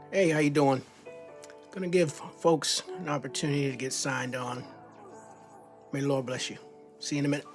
Hey, how you doing? Gonna give folks an opportunity to get signed on. May the Lord bless you. See you in a minute.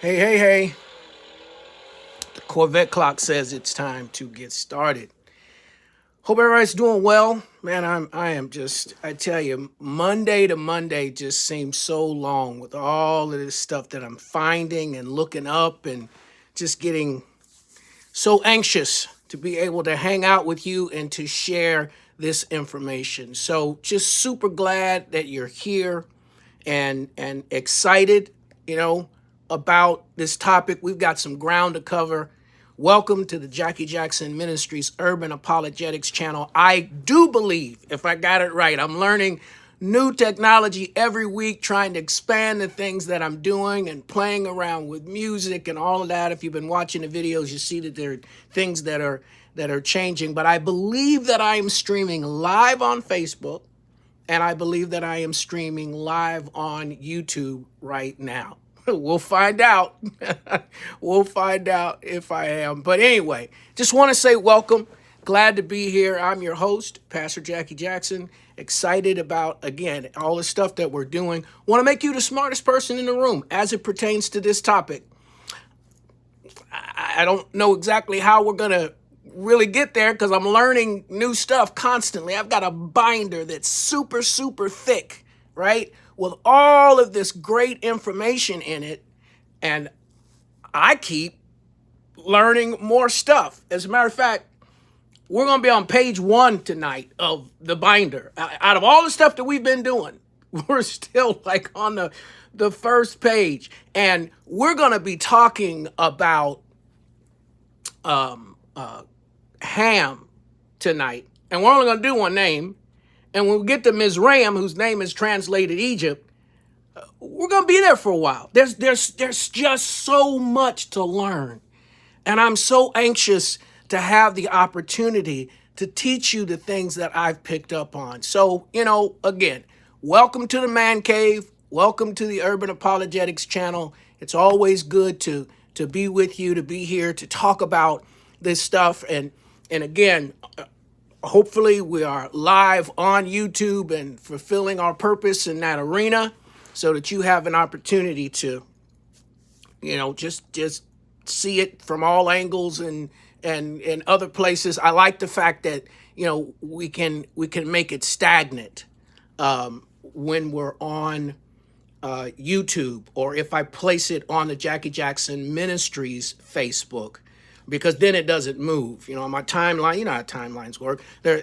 Hey. The Corvette clock says it's time to get started. Hope everybody's doing well. Man, I tell you, Monday to Monday just seems so long with all of this stuff that I'm finding and looking up and just getting so anxious to be able to hang out with you and to share this information. So just super glad that you're here and excited, about this topic. We've got some ground to cover. Welcome to the Jackie Jackson Ministries Urban Apologetics channel. I do believe, if I got it right, I'm learning new technology every week, trying to expand the things that I'm doing and playing around with music and all of that. If you've been watching the videos, you see that there are things that are changing. But I believe that I am streaming live on Facebook, and I believe that I am streaming live on YouTube right now. We'll find out. We'll find out if I am. But anyway, just want to say welcome. Glad to be here. I'm your host, Pastor Jackie Jackson. Excited about, again, all the stuff that we're doing. Want to make you the smartest person in the room as it pertains to this topic. I don't know exactly how we're going to really get there because I'm learning new stuff constantly. I've got a binder that's super, super thick, right? With all of this great information in it. And I keep learning more stuff. As a matter of fact, we're going to be on page 1 tonight of the binder. Out of all the stuff that we've been doing, we're still like on the first page. And we're going to be talking about Ham tonight. And we're only going to do one name. And when we get to Mizraim, whose name is translated Egypt, we're going to be there for a while. There's just so much to learn. And I'm so anxious to have the opportunity to teach you the things that I've picked up on. So, again, welcome to the Man Cave. Welcome to the Urban Apologetics channel. It's always good to be with you, to be here, to talk about this stuff. And again, hopefully we are live on YouTube and fulfilling our purpose in that arena so that you have an opportunity to, just see it from all angles and other places. I like the fact that, we can make it stagnant when we're on YouTube, or if I place it on the Jackie Jackson Ministries Facebook, because then it doesn't move. On my timeline, you know how timelines work. There,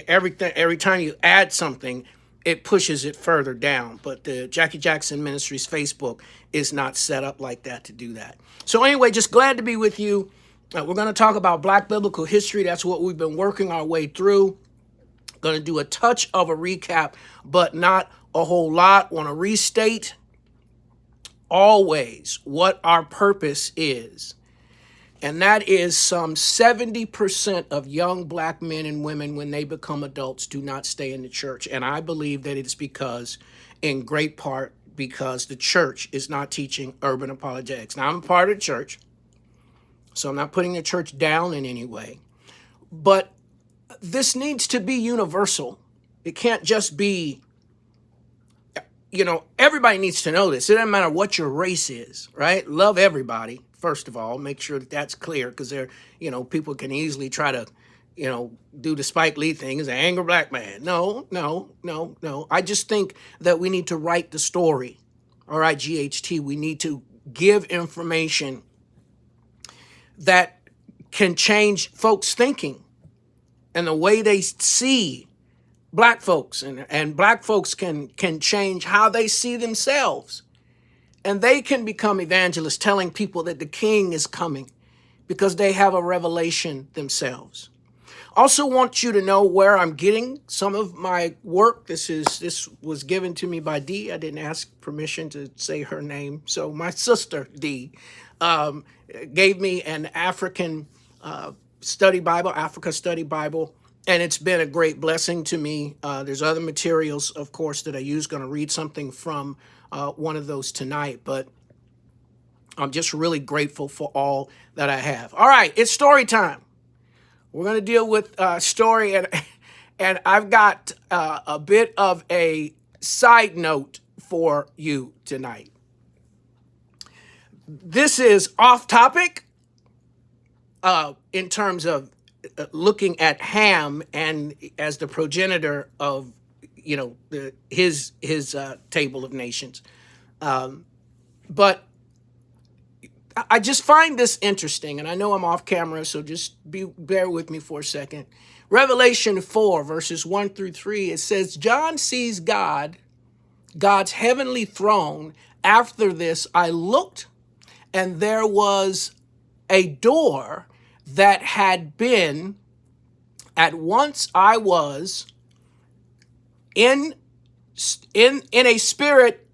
every time you add something, it pushes it further down. But the Jackie Jackson Ministries Facebook is not set up like that to do that. So anyway, just glad to be with you. We're going to talk about Black biblical history. That's what we've been working our way through. Going to do a touch of a recap, but not a whole lot. Want to restate always what our purpose is. And that is some 70% of young Black men and women, when they become adults, do not stay in the church. And I believe that it is because, in great part, because the church is not teaching urban apologetics. Now, I'm a part of the church, so I'm not putting the church down in any way. But this needs to be universal. It can't just be, everybody needs to know this. It doesn't matter what your race is, right? Love everybody. First of all, make sure that that's clear, because people can easily try to, do the Spike Lee thing as an angry Black man. No. I just think that we need to write the story. All right, GHT, we need to give information that can change folks' thinking and the way they see Black folks, and Black folks can change how they see themselves. And they can become evangelists, telling people that the king is coming because they have a revelation themselves. Also want you to know where I'm getting some of my work. This was given to me by Dee. I didn't ask permission to say her name. So my sister, Dee, gave me an African study Bible, Africa study Bible. And it's been a great blessing to me. There's other materials, of course, that I use. Going to read something from one of those tonight, but I'm just really grateful for all that I have. All right, it's story time. We're going to deal with story, and I've got a bit of a side note for you tonight. This is off topic in terms of looking at Ham and as the progenitor of his table of nations, but I just find this interesting, and I know I'm off camera, so just bear with me for a second. Revelation 4, verses 1 through 3, it says, John sees God's heavenly throne. After this, I looked, and there was a door that had been, at once I was in a spirit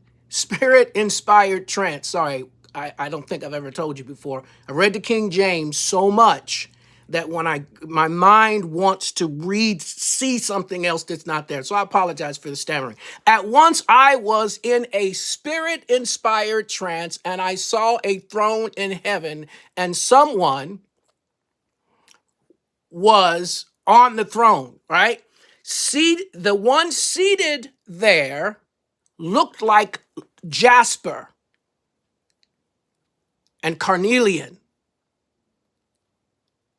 inspired trance. Sorry, I don't think I've ever told you before. I read the King James so much that when my mind wants to see something else that's not there. So I apologize for the stammering. At once I was in a spirit inspired trance, and I saw a throne in heaven, and someone was on the throne, right? The one seated there looked like jasper and carnelian.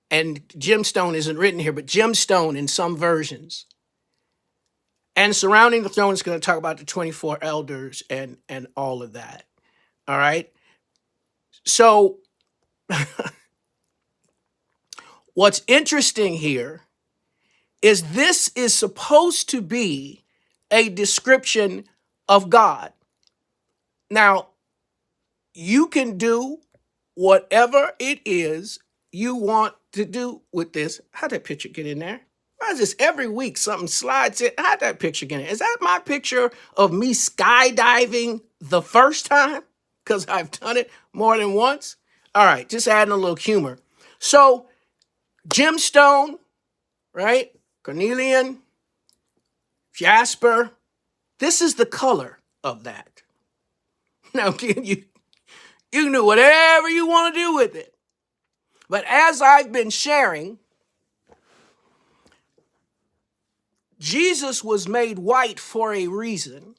And gemstone isn't written here, but gemstone in some versions. And surrounding the throne is going to talk about the 24 elders and all of that. All right. So what's interesting here is this is supposed to be a description of God. Now, you can do whatever it is you want to do with this. How'd that picture get in there? Why is this every week something slides in? How'd that picture get in? Is that my picture of me skydiving the first time? Because I've done it more than once. All right, just adding a little humor. So, gemstone, right? Carnelian, jasper. This is the color of that. Now, you can do whatever you want to do with it. But as I've been sharing, Jesus was made white for a reason.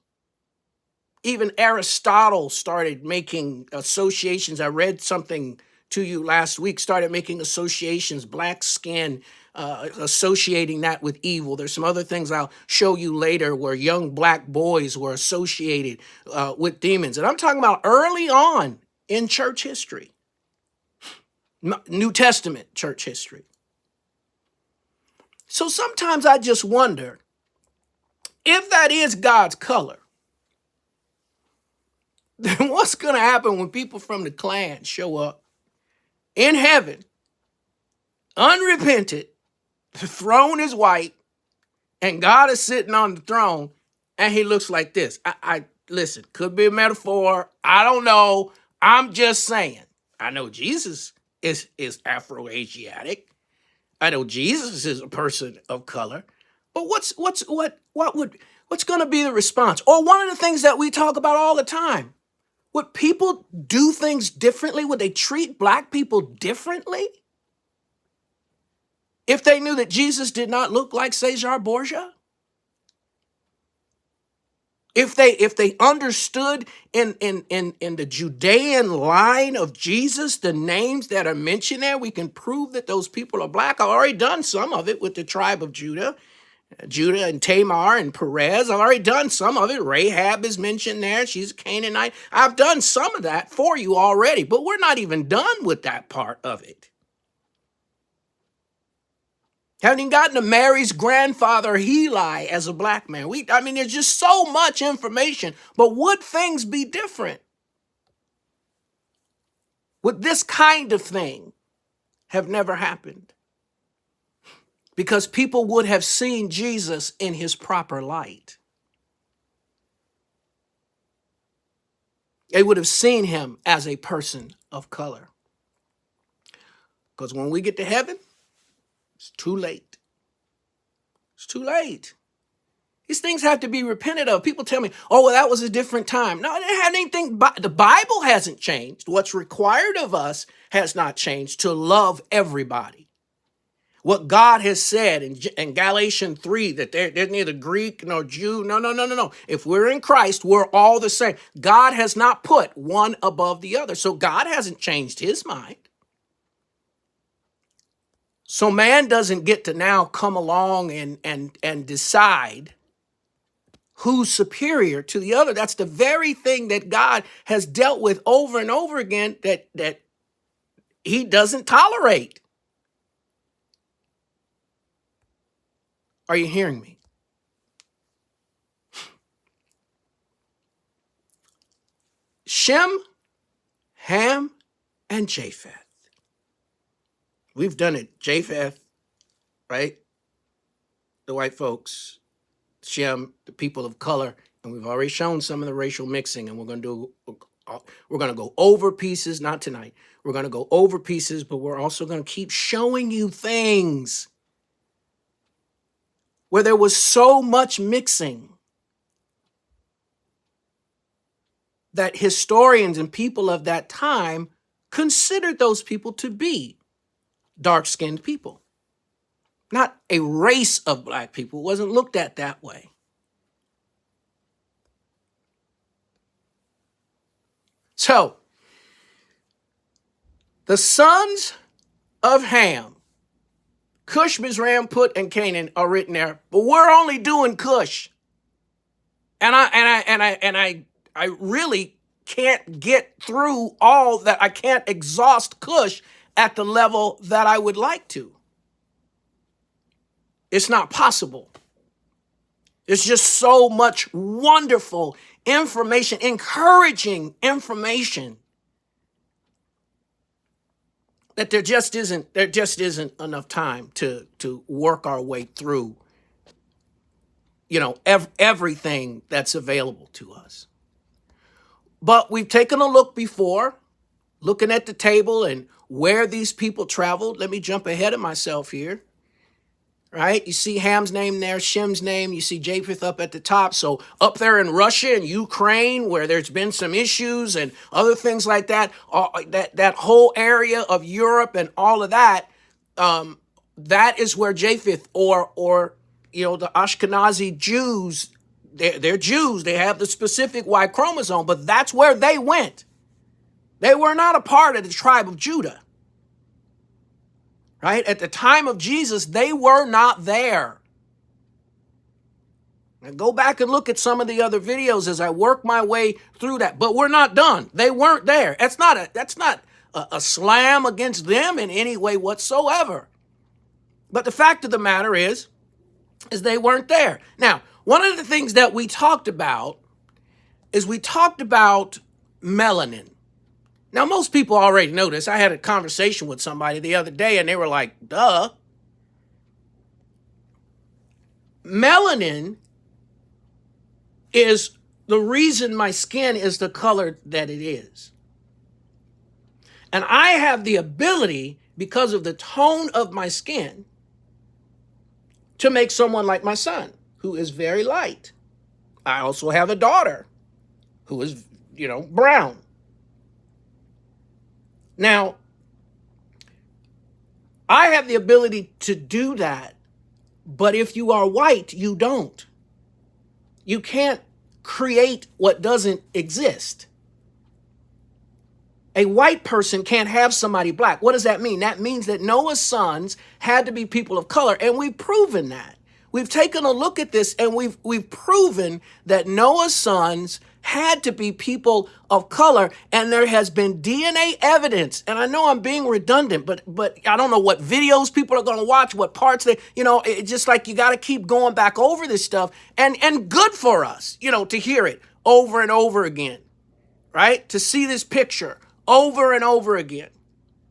Even Aristotle started making associations. I read something to you last week, started making associations, black skin, associating that with evil. There's some other things I'll show you later where young black boys were associated with demons. And I'm talking about early on in church history, New Testament church history. So sometimes I just wonder if that is God's color, then what's going to happen when people from the Klan show up in heaven, unrepented, the throne is white, and God is sitting on the throne, and he looks like this. I listen, could be a metaphor. I don't know. I'm just saying. I know Jesus is Afro-Asiatic. I know Jesus is a person of color. But what's going to be the response? Or one of the things that we talk about all the time. Would people do things differently? Would they treat black people differently if they knew that Jesus did not look like Cesar Borgia? If they understood in the Judean line of Jesus, the names that are mentioned there, we can prove that those people are black. I've already done some of it with the tribe of Judah and Tamar and Perez. I've already done some of it. Rahab is mentioned there. She's a Canaanite. I've done some of that for you already, but we're not even done with that part of it. Haven't even gotten to Mary's grandfather, Heli, as a black man. There's just so much information, but would things be different? Would this kind of thing have never happened? Because people would have seen Jesus in his proper light. They would have seen him as a person of color. Because when we get to heaven, it's too late. It's too late. These things have to be repented of. People tell me, oh, well, that was a different time. No, it didn't have anything. The Bible hasn't changed. What's required of us has not changed, to love everybody. What God has said in Galatians 3, that there's neither Greek nor Jew. No. If we're in Christ, we're all the same. God has not put one above the other. So God hasn't changed his mind. So man doesn't get to now come along and decide who's superior to the other. That's the very thing that God has dealt with over and over again, that he doesn't tolerate. Are you hearing me? Shem, Ham, and Japheth. We've done it. Japheth, right? The white folks. Shem, the people of color. And we've already shown some of the racial mixing. And we're going to go over pieces, not tonight. We're going to go over pieces, but we're also going to keep showing you things where there was so much mixing that historians and people of that time considered those people to be dark-skinned people. Not a race of black people. It wasn't looked at that way. So, the sons of Ham, Cush, Mizraim, Put, and Canaan are written there, but we're only doing Cush. And I really can't get through all that. I can't exhaust Cush at the level that I would like to. It's not possible. There's just so much wonderful information, encouraging information, that there just isn't enough time to work our way through, everything that's available to us. But we've taken a look before, looking at the table and where these people traveled. Let me jump ahead of myself here. Right? You see Ham's name there, Shem's name. You see Japheth up at the top. So up there in Russia and Ukraine, where there's been some issues and other things like that, that whole area of Europe and all of that, that is where Japheth or the Ashkenazi Jews, they're Jews. They have the specific Y chromosome, but that's where they went. They were not a part of the tribe of Judah. Right? At the time of Jesus, they were not there. Now go back and look at some of the other videos as I work my way through that. But we're not done. They weren't there. That's not a slam against them in any way whatsoever. But the fact of the matter is they weren't there. Now, one of the things that we talked about is melanin. Now, most people already know this. I had a conversation with somebody the other day, and they were like, duh. Melanin is the reason my skin is the color that it is. And I have the ability, because of the tone of my skin, to make someone like my son, who is very light. I also have a daughter who is, brown. Now, I have the ability to do that, but if you are white, you don't. You can't create what doesn't exist. A white person can't have somebody black. What does that mean? That means that Noah's sons had to be people of color, and we've proven that. We've taken a look at this, and we've proven that Noah's sons had to be people of color, and there has been DNA evidence. And I know I'm being redundant, but I don't know what videos people are going to watch, what parts they, it's just like you got to keep going back over this stuff, and good for us, to hear it over and over again, right? To see this picture over and over again.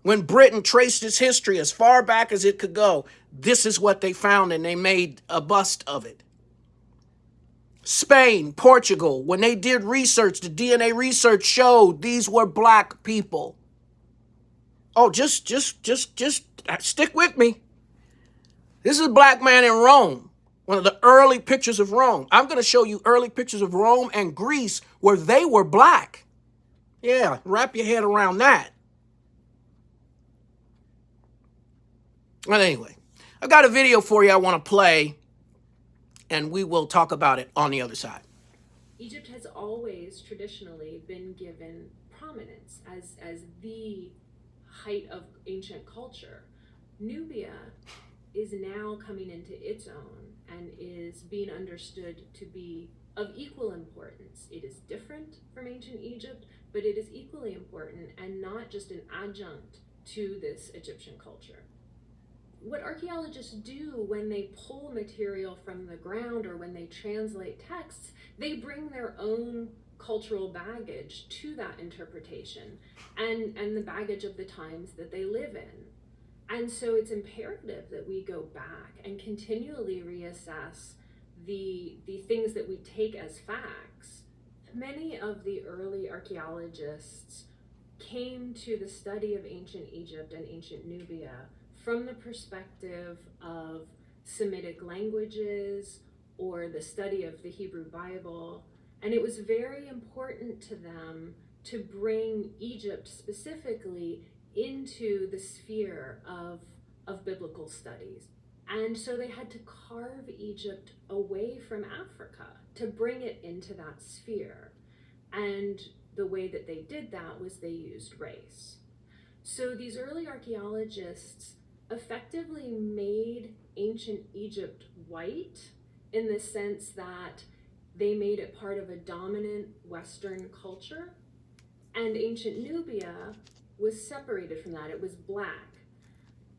When Britain traced its history as far back as it could go, this is what they found, and they made a bust of it. Spain, Portugal, when they did research, the DNA research showed these were black people. Oh, just stick with me. This is a black man in Rome, one of the early pictures of Rome. I'm going to show you early pictures of Rome and Greece where they were black. Yeah, wrap your head around that. But anyway, I've got a video for you I want to play, and we will talk about it on the other side. Egypt has always traditionally been given prominence as the height of ancient culture. Nubia is now coming into its own and is being understood to be of equal importance. It is different from ancient Egypt, but it is equally important and not just an adjunct to this Egyptian culture. What archaeologists do when they pull material from the ground or when they translate texts, they bring their own cultural baggage to that interpretation and the baggage of the times that they live in. And so it's imperative that we go back and continually reassess the things that we take as facts. Many of the early archaeologists came to the study of ancient Egypt and ancient Nubia from the perspective of Semitic languages or the study of the Hebrew Bible. And it was very important to them to bring Egypt specifically into the sphere of biblical studies. And so they had to carve Egypt away from Africa to bring it into that sphere. And the way that they did that was they used race. So these early archaeologists effectively made ancient Egypt white in the sense that they made it part of a dominant Western culture, and ancient Nubia was separated from that. It was black.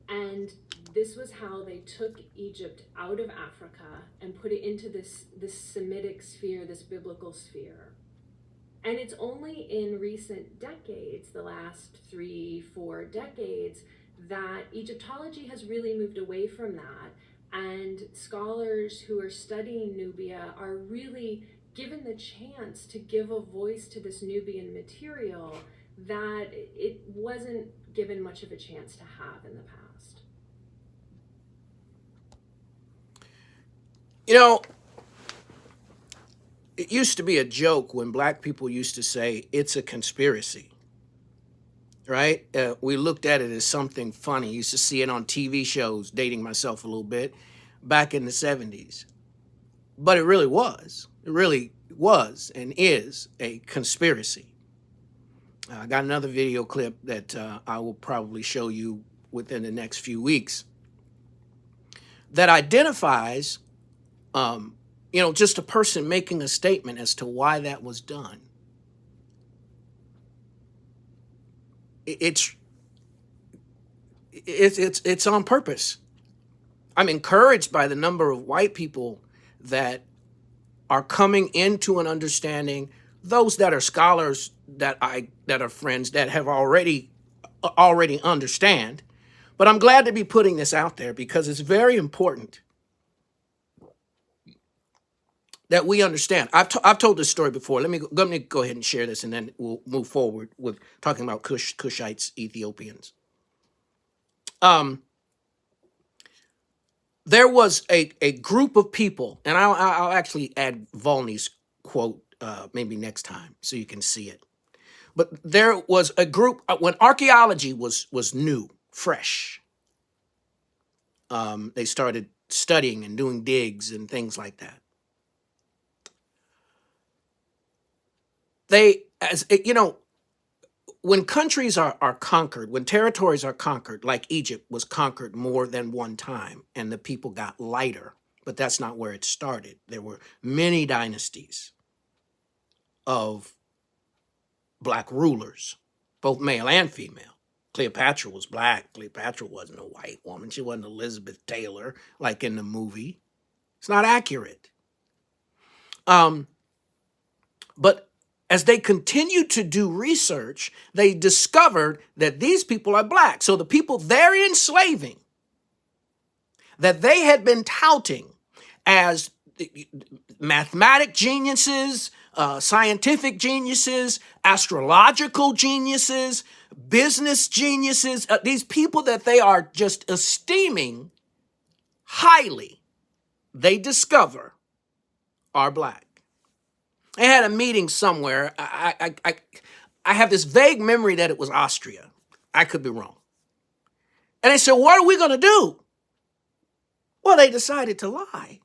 And this was how they took Egypt out of Africa and put it into this Semitic sphere, this biblical sphere. And it's only in recent decades, the last 3-4 decades, that Egyptology has really moved away from that. And scholars who are studying Nubia are really given the chance to give a voice to this Nubian material that it wasn't given much of a chance to have in the past. You know, it used to be a joke when black people used to say it's a conspiracy, right? We looked at it as something funny. Used to see it on TV shows, dating myself a little bit, back in the 70s. But it really was. It really was and is a conspiracy. I got another video clip that I will probably show you within the next few weeks that identifies just a person making a statement as to why that was done. It's on purpose. I'm encouraged by the number of white people that are coming into an understanding. Those that are scholars that are friends that have already understand. But I'm glad to be putting this out there because it's very important that we understand. I've told this story before. Let me go ahead and share this, and then we'll move forward with talking about Cushites, Ethiopians. There was a group of people, and I'll actually add Volney's quote maybe next time so you can see it. But there was a group when archaeology was new, fresh. They started studying and doing digs and things like that. When countries are conquered, when territories are conquered, like Egypt was conquered more than one time, and the people got lighter, but that's not where it started. There were many dynasties of black rulers, both male and female. Cleopatra was black. Cleopatra wasn't a white woman. She wasn't Elizabeth Taylor, like in the movie. It's not accurate. But as they continued to do research, they discovered that these people are black. So the people they're enslaving, that they had been touting as mathematic geniuses, scientific geniuses, astrological geniuses, business geniuses, these people that they are just esteeming highly, they discover are black. I had a meeting somewhere. I have this vague memory that it was Austria. I could be wrong. And they said, what are we going to do? Well, they decided to lie.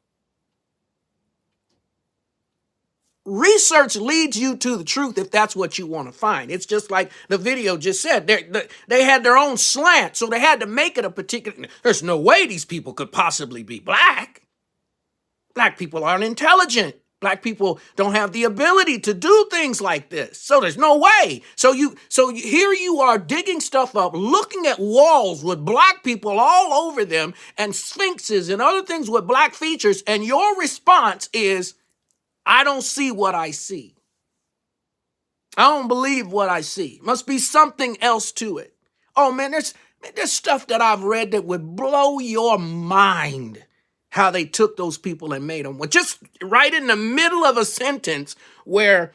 Research leads you to the truth if that's what you want to find. It's just like the video just said. They had their own slant, so they had to make it a particular... There's no way these people could possibly be black. Black people aren't intelligent. Black people don't have the ability to do things like this. So there's no way. Here you are digging stuff up, looking at walls with black people all over them and sphinxes and other things with black features. And your response is, I don't see what I see. I don't believe what I see. Must be something else to it. Oh man, there's stuff that I've read that would blow your mind. How they took those people and made them. Well, just right in the middle of a sentence where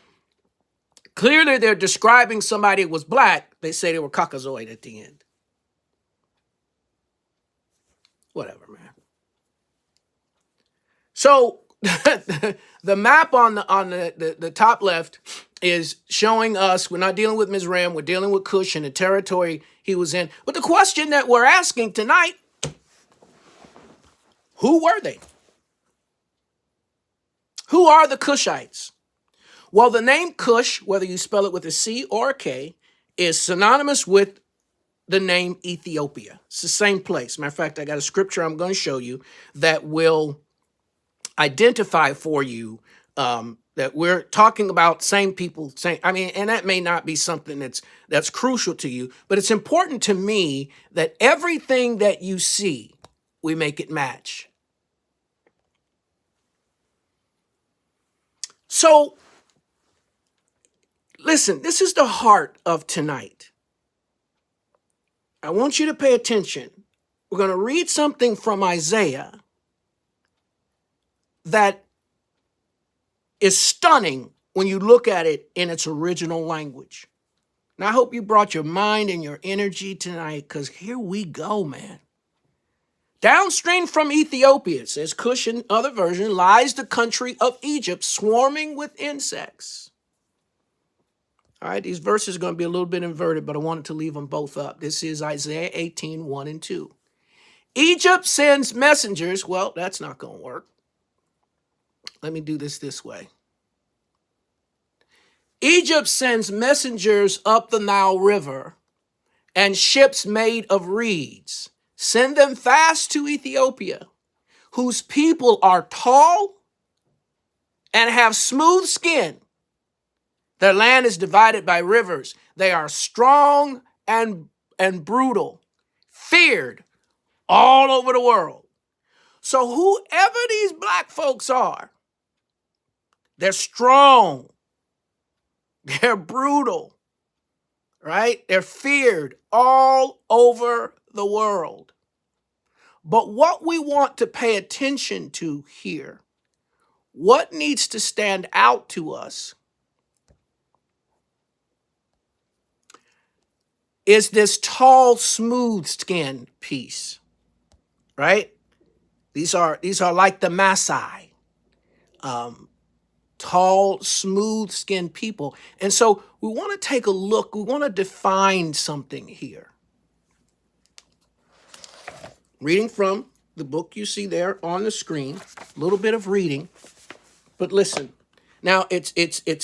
clearly they're describing somebody who was black, they say they were Caucasoid at the end. Whatever, man. So the map on the top left is showing us we're not dealing with Mizraim, we're dealing with Cush and the territory he was in. But the question that we're asking tonight, who were they? Who are the Cushites? Well, the name Cush, whether you spell it with a C or a K, is synonymous with the name Ethiopia. It's the same place. Matter of fact, I got a scripture I'm going to show you that will identify for you that we're talking about same people, and that may not be something that's crucial to you, but it's important to me that everything that you see, we make it match. So, listen, this is the heart of tonight. I want you to pay attention. We're going to read something from Isaiah that is stunning when you look at it in its original language. And I hope you brought your mind and your energy tonight, because here we go, man. Downstream from Ethiopia, it says Cush in other version, lies the country of Egypt, swarming with insects. All right, these verses are going to be a little bit inverted, but I wanted to leave them both up. This is Isaiah 18, 1 and 2. Egypt sends messengers. Well, that's not going to work. Let me do this way. Egypt sends messengers up the Nile River and ships made of reeds. Send them fast to Ethiopia, whose people are tall and have smooth skin. Their land is divided by rivers. They are strong and brutal, feared all over the world. So whoever these black folks are, they're strong, they're brutal, right? They're feared all over the world. But what we want to pay attention to here, what needs to stand out to us, is this tall, smooth skin piece, right? These are like the Maasai, tall, smooth skinned people. And so we want to take a look, we want to define something here. Reading from the book you see there on the screen, a little bit of reading, but listen. Now, it's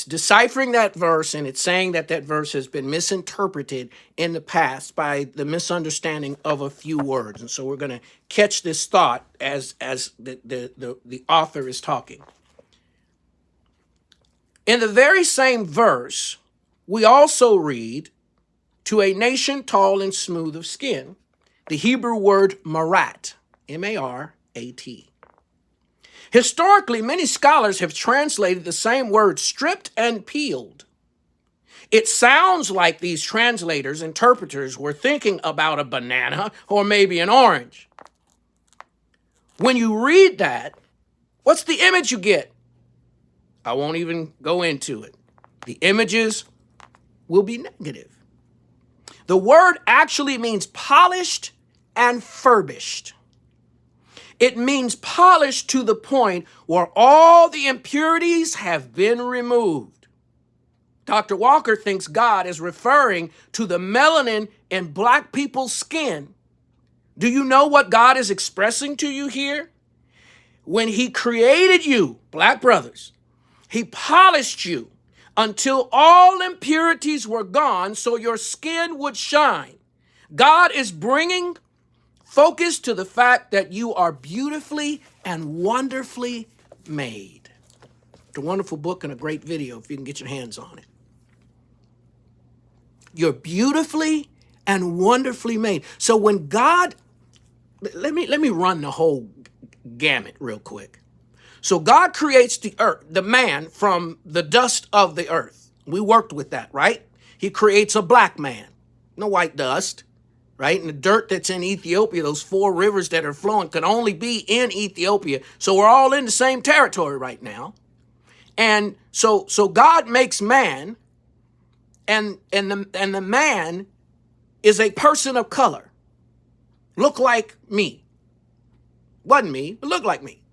deciphering that verse, and it's saying that verse has been misinterpreted in the past by the misunderstanding of a few words. And so we're going to catch this thought as the author is talking. In the very same verse, we also read, to a nation tall and smooth of skin, the Hebrew word marat, M-A-R-A-T. Historically, many scholars have translated the same word, stripped and peeled. It sounds like these translators, interpreters, were thinking about a banana or maybe an orange. When you read that, what's the image you get? I won't even go into it. The images will be negative. The word actually means polished and furbished. It means polished to the point where all the impurities have been removed. Dr. Walker thinks God is referring to the melanin in black people's skin. Do you know what God is expressing to you here? When he created you, black brothers, he polished you until all impurities were gone so your skin would shine. God is bringing focus to the fact that you are beautifully and wonderfully made. It's a wonderful book and a great video if you can get your hands on it. You're beautifully and wonderfully made. So when God, let me run the whole gamut real quick. So God creates the earth, the man from the dust of the earth. We worked with that, right? He creates a black man, no white dust, right? And the dirt that's in Ethiopia, those 4 rivers that are flowing, can only be in Ethiopia. So we're all in the same territory right now. And so God makes man, and the man is a person of color. Look like me. Wasn't me, but looked like me.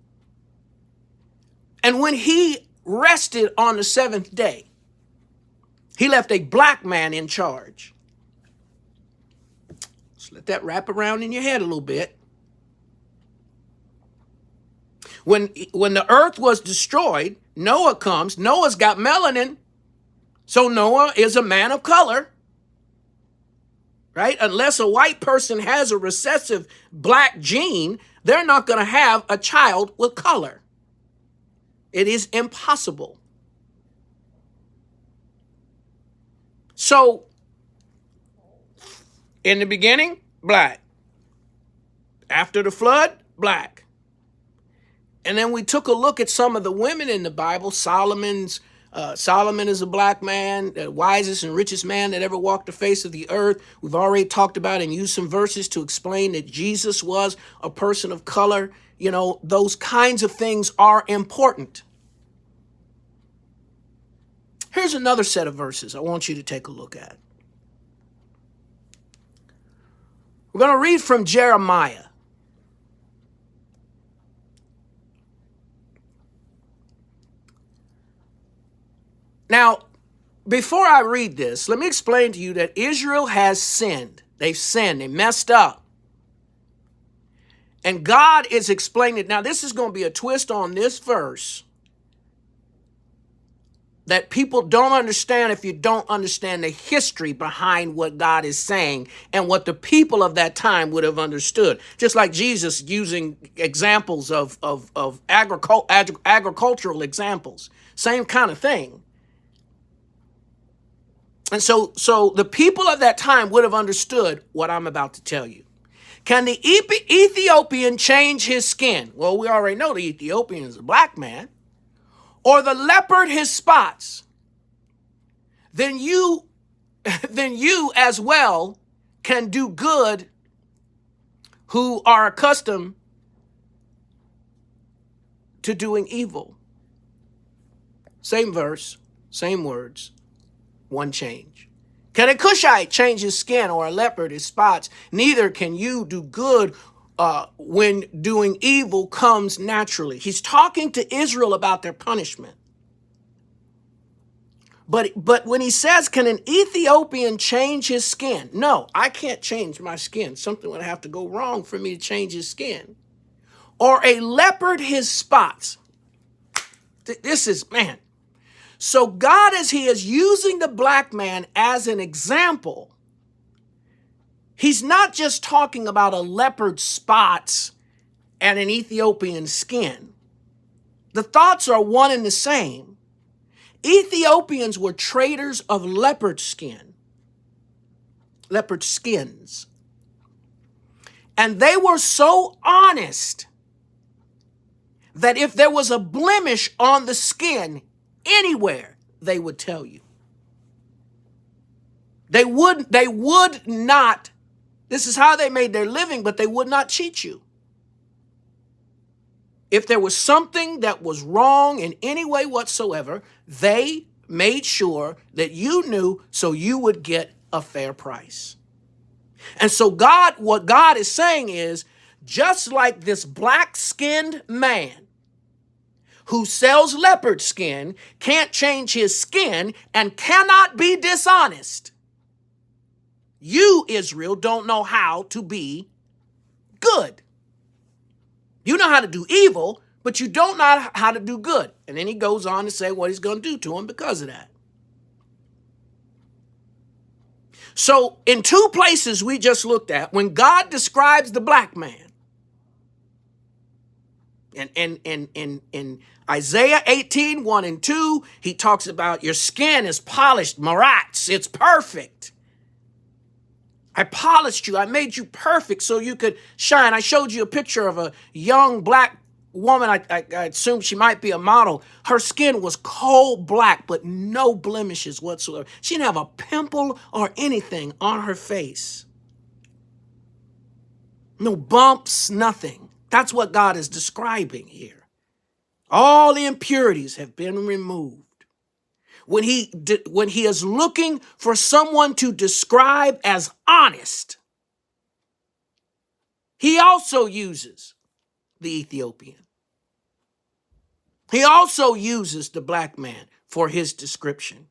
And when he rested on the 7th day, he left a black man in charge. Let's let that wrap around in your head a little bit. When the earth was destroyed, Noah comes. Noah's got melanin. So Noah is a man of color. Right? Unless a white person has a recessive black gene, they're not going to have a child with color. It is impossible. So, in the beginning, black. After the flood, black. And then we took a look at some of the women in the Bible. Solomon is a black man, the wisest and richest man that ever walked the face of the earth. We've already talked about and used some verses to explain that Jesus was a person of color. You know, those kinds of things are important. Here's another set of verses I want you to take a look at. We're going to read from Jeremiah. Now, before I read this, let me explain to you that Israel has sinned. They've sinned. They messed up. And God is explaining. Now, this is going to be a twist on this verse that people don't understand if you don't understand the history behind what God is saying and what the people of that time would have understood. Just like Jesus using examples of agricultural examples. Same kind of thing. And so the people of that time would have understood what I'm about to tell you. Can the Ethiopian change his skin? Well, we already know the Ethiopian is a black man. Or the leopard his spots. Then you as well can do good who are accustomed to doing evil. Same verse, same words, one change. Can a Cushite change his skin or a leopard his spots? Neither can you do good when doing evil comes naturally. He's talking to Israel about their punishment. But when he says, can an Ethiopian change his skin? No, I can't change my skin. Something would have to go wrong for me to change his skin. Or a leopard his spots. This is, man. So God, as he is using the black man as an example, he's not just talking about a leopard's spots and an Ethiopian skin. The thoughts are one and the same. Ethiopians were traders of leopard skins. And they were so honest that if there was a blemish on the skin anywhere, they would tell you. They would not, this is how they made their living, but they would not cheat you. If there was something that was wrong in any way whatsoever, they made sure that you knew so you would get a fair price. And so what God is saying is, just like this black-skinned man who sells leopard skin can't change his skin and cannot be dishonest, you, Israel, don't know how to be good. You know how to do evil, but you don't know how to do good. And then he goes on to say what he's going to do to him because of that. So in 2 places we just looked at, when God describes the black man, And in Isaiah 18, 1 and 2, he talks about your skin is polished, maratz, it's perfect. I polished you. I made you perfect so you could shine. I showed you a picture of a young black woman. I assume she might be a model. Her skin was coal black, but no blemishes whatsoever. She didn't have a pimple or anything on her face. No bumps, nothing. That's what God is describing here. All the impurities have been removed. When he is looking for someone to describe as honest, he also uses the Ethiopian. He also uses the black man for his description.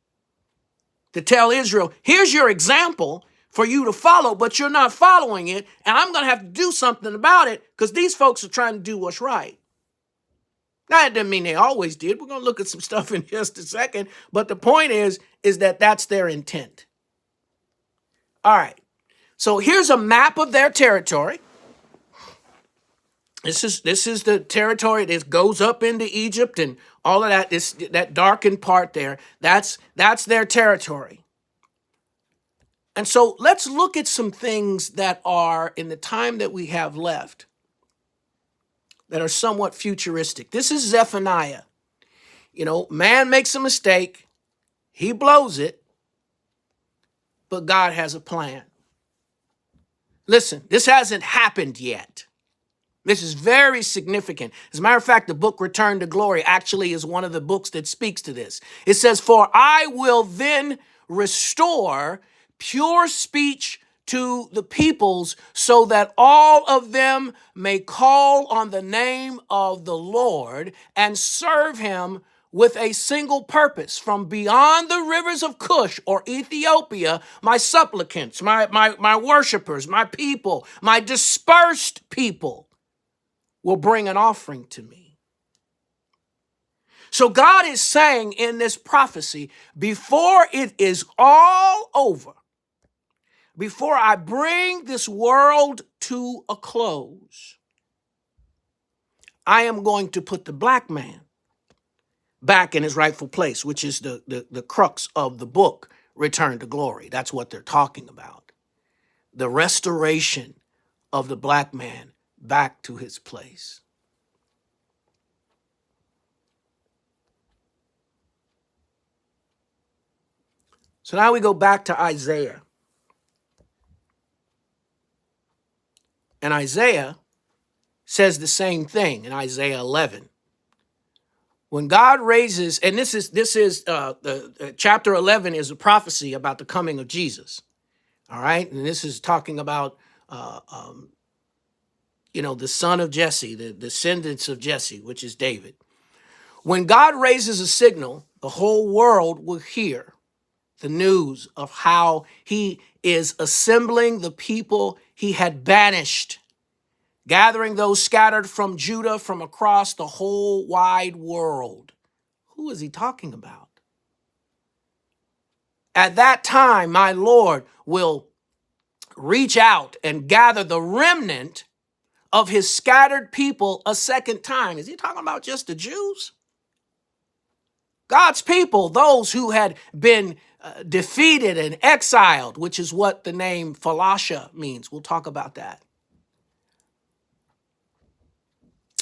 To tell Israel, here's your example for you to follow, but you're not following it, and I'm going to have to do something about it because these folks are trying to do what's right. Now, that doesn't mean they always did. We're going to look at some stuff in just a second, but the point is that that's their intent. All right, so here's a map of their territory. This is the territory that goes up into Egypt and all of that. That darkened part there. That's their territory. And so let's look at some things that are in the time that we have left that are somewhat futuristic. This is Zephaniah. You know, man makes a mistake, he blows it, but God has a plan. Listen, this hasn't happened yet. This is very significant. As a matter of fact, the book Return to Glory actually is one of the books that speaks to this. It says, "For I will then restore pure speech to the peoples so that all of them may call on the name of the Lord and serve him with a single purpose. From beyond the rivers of Cush or Ethiopia, my supplicants, my worshipers, my people, my dispersed people will bring an offering to me." So God is saying in this prophecy, before it is all over, before I bring this world to a close, I am going to put the black man back in his rightful place, which is the crux of the book, Return to Glory. That's what they're talking about. The restoration of the black man back to his place. So now we go back to Isaiah. And Isaiah says the same thing in Isaiah 11. When God raises, and this is chapter 11 is a prophecy about the coming of Jesus. All right, and this is talking about the son of Jesse, the descendants of Jesse, which is David. When God raises a signal, the whole world will hear the news of how he is assembling the people he had banished, gathering those scattered from Judah from across the whole wide world. Who is he talking about? At that time, my Lord will reach out and gather the remnant of his scattered people a second time. Is he talking about just the Jews? God's people, those who had been defeated and exiled, which is what the name Phalasha means. We'll talk about that.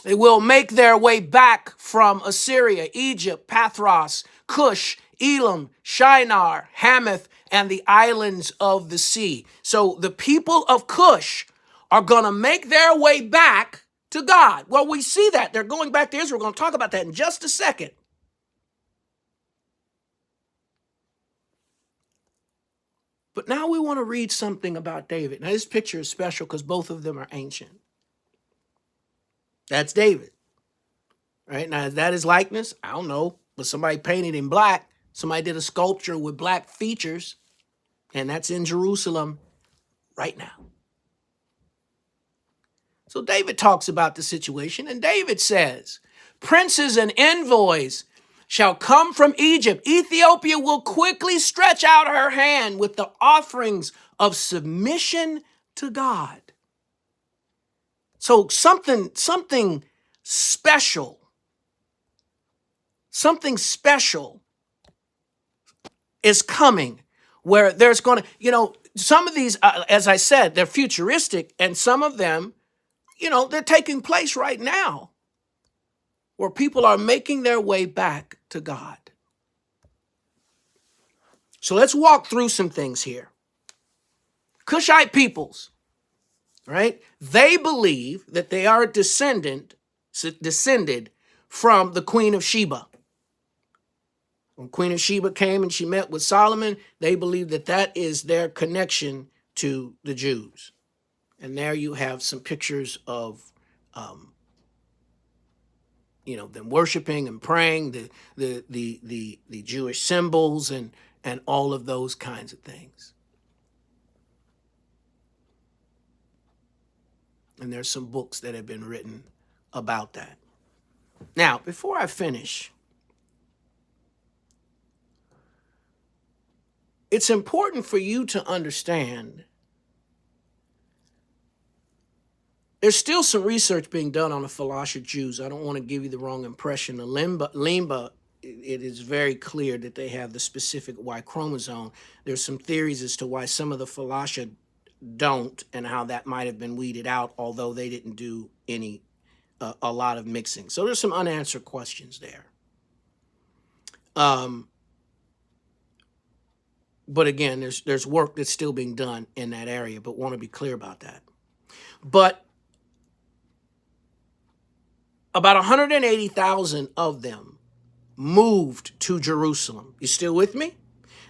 They will make their way back from Assyria, Egypt, Pathros, Cush, Elam, Shinar, Hamath, and the islands of the sea. So the people of Cush are going to make their way back to God. Well, we see that. They're going back to Israel. We're going to talk about that in just a second. But now we want to read something about David. Now, this picture is special because both of them are ancient. That's David. Right? Now, is that his likeness? I don't know. But somebody painted in black. Somebody did a sculpture with black features. And that's in Jerusalem right now. So David talks about the situation. And David says, "Princes and envoys shall come from Egypt. Ethiopia will quickly stretch out her hand with the offerings of submission to God." So something special, something special is coming where there's going to, some of these, as I said, they're futuristic, and some of them, they're taking place right now where people are making their way back to God. So let's walk through some things here. Cushite peoples, right? They believe that they are descended from the Queen of Sheba. When Queen of Sheba came and she met with Solomon, they believe that that is their connection to the Jews. And there you have some pictures of, them worshiping and praying, the Jewish symbols and all of those kinds of things. And there's some books that have been written about that. Now, before I finish, it's important for you to understand there's still some research being done on the Falasha Jews. I don't want to give you the wrong impression. The Limba, it is very clear that they have the specific Y chromosome. There's some theories as to why some of the Falasha don't and how that might have been weeded out, although they didn't do a lot of mixing. So there's some unanswered questions there. But again, there's work that's still being done in that area, but want to be clear about that. But about 180,000 of them moved to Jerusalem. You still with me?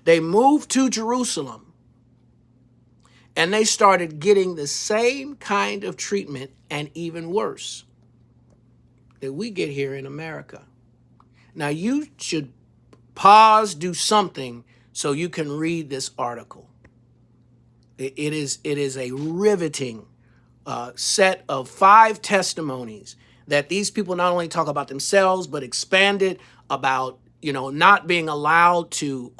They moved to Jerusalem and they started getting the same kind of treatment and even worse that we get here in America. Now you should pause, do something so you can read this article. It is a riveting set of 5 testimonies that these people not only talk about themselves, but expand it about, not being allowed to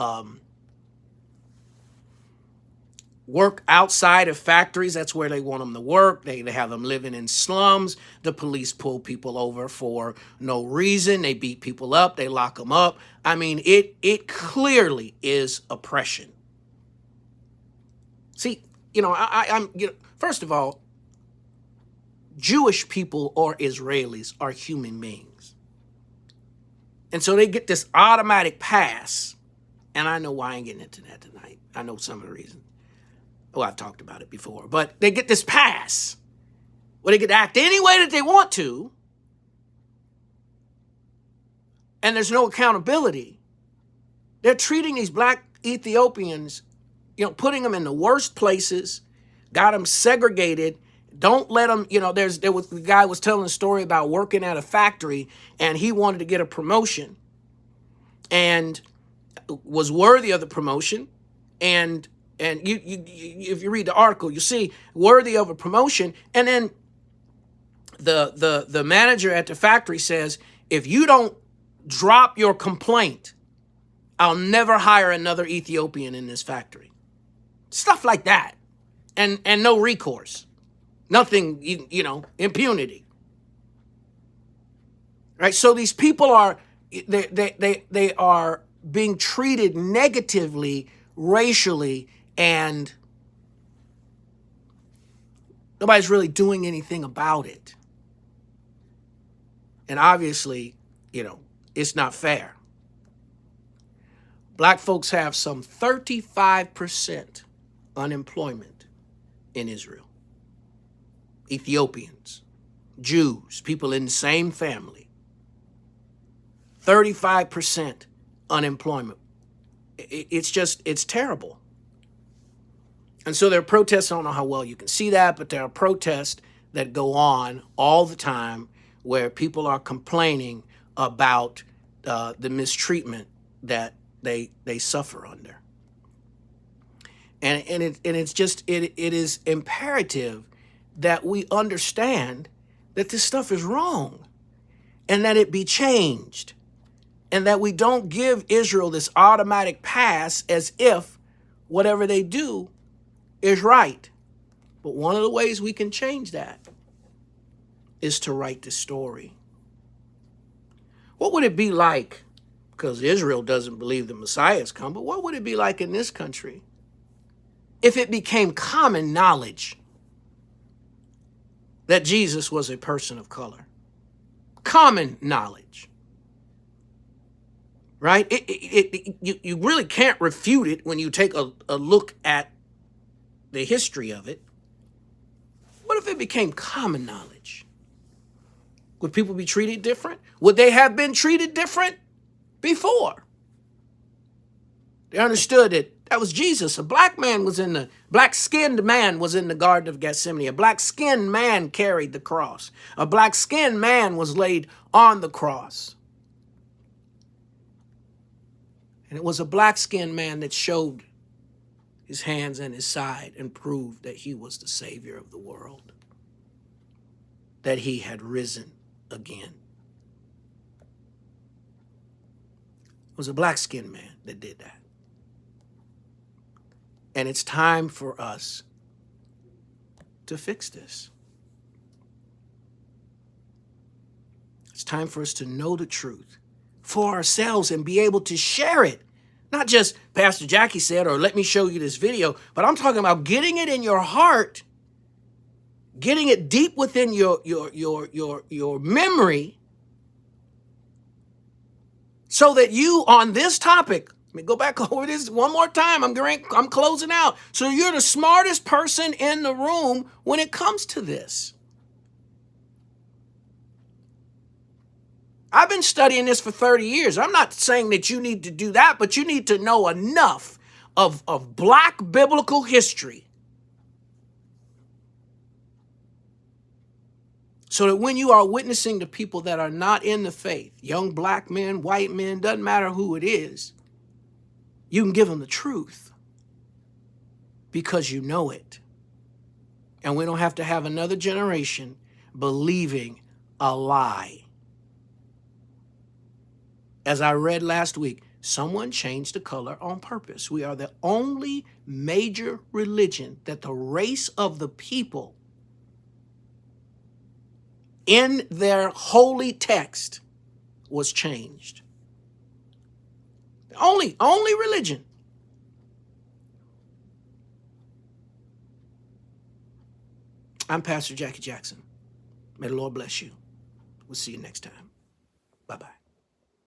work outside of factories. That's where they want them to work. They have them living in slums. The police pull people over for no reason. They beat people up. They lock them up. I mean, it clearly is oppression. See, I'm first of all, Jewish people or Israelis are human beings. And so they get this automatic pass. And I know why I ain't getting into that tonight. I know some of the reasons. Well, I've talked about it before. But they get this pass where they get to act any way that they want to. And there's no accountability. They're treating these black Ethiopians, putting them in the worst places, got them segregated. Don't let them, the guy was telling a story about working at a factory and he wanted to get a promotion and was worthy of the promotion. And you if you read the article, you see worthy of a promotion. And then the manager at the factory says, if you don't drop your complaint, I'll never hire another Ethiopian in this factory. Stuff like that. And no recourse. Nothing, impunity. Right? So these people are, they are being treated negatively, racially, and nobody's really doing anything about it. And obviously, it's not fair. Black folks have some 35% unemployment in Israel. Ethiopians, Jews, people in the same family. 35% unemployment. It's terrible. And so there are protests. I don't know how well you can see that, but there are protests that go on all the time where people are complaining about the mistreatment that they suffer under. And it is imperative that we understand that this stuff is wrong and that it be changed and that we don't give Israel this automatic pass as if whatever they do is right. But one of the ways we can change that is to write the story What would it be like, because Israel doesn't believe the Messiah has come, but what would it be like in this country if it became common knowledge that Jesus was a person of color? Common knowledge, right? You really can't refute it when you take a look at the history of it. What if it became common knowledge? Would people be treated different? Would they have been treated different before? They understood that was Jesus. A black-skinned man was in the Garden of Gethsemane. A black-skinned man carried the cross. A black-skinned man was laid on the cross. And it was a black-skinned man that showed his hands and his side and proved that he was the Savior of the world, that he had risen again. It was a black-skinned man that did that. And it's time for us to fix this. It's time for us to know the truth for ourselves and be able to share it. Not just Pastor Jackie said, or let me show you this video, but I'm talking about getting it in your heart, getting it deep within your memory, so that you, on this topic, let me go back over this one more time. I'm closing out. So you're the smartest person in the room when it comes to this. I've been studying this for 30 years. I'm not saying that you need to do that, but you need to know enough of black biblical history so that when you are witnessing to people that are not in the faith, young black men, white men, doesn't matter who it is, you can give them the truth because you know it. And we don't have to have another generation believing a lie. As I read last week, someone changed the color on purpose. We are the only major religion that the race of the people in their holy text was changed. The only religion. I'm Pastor Jackie Jackson. May the Lord bless you. We'll see you next time. Bye-bye.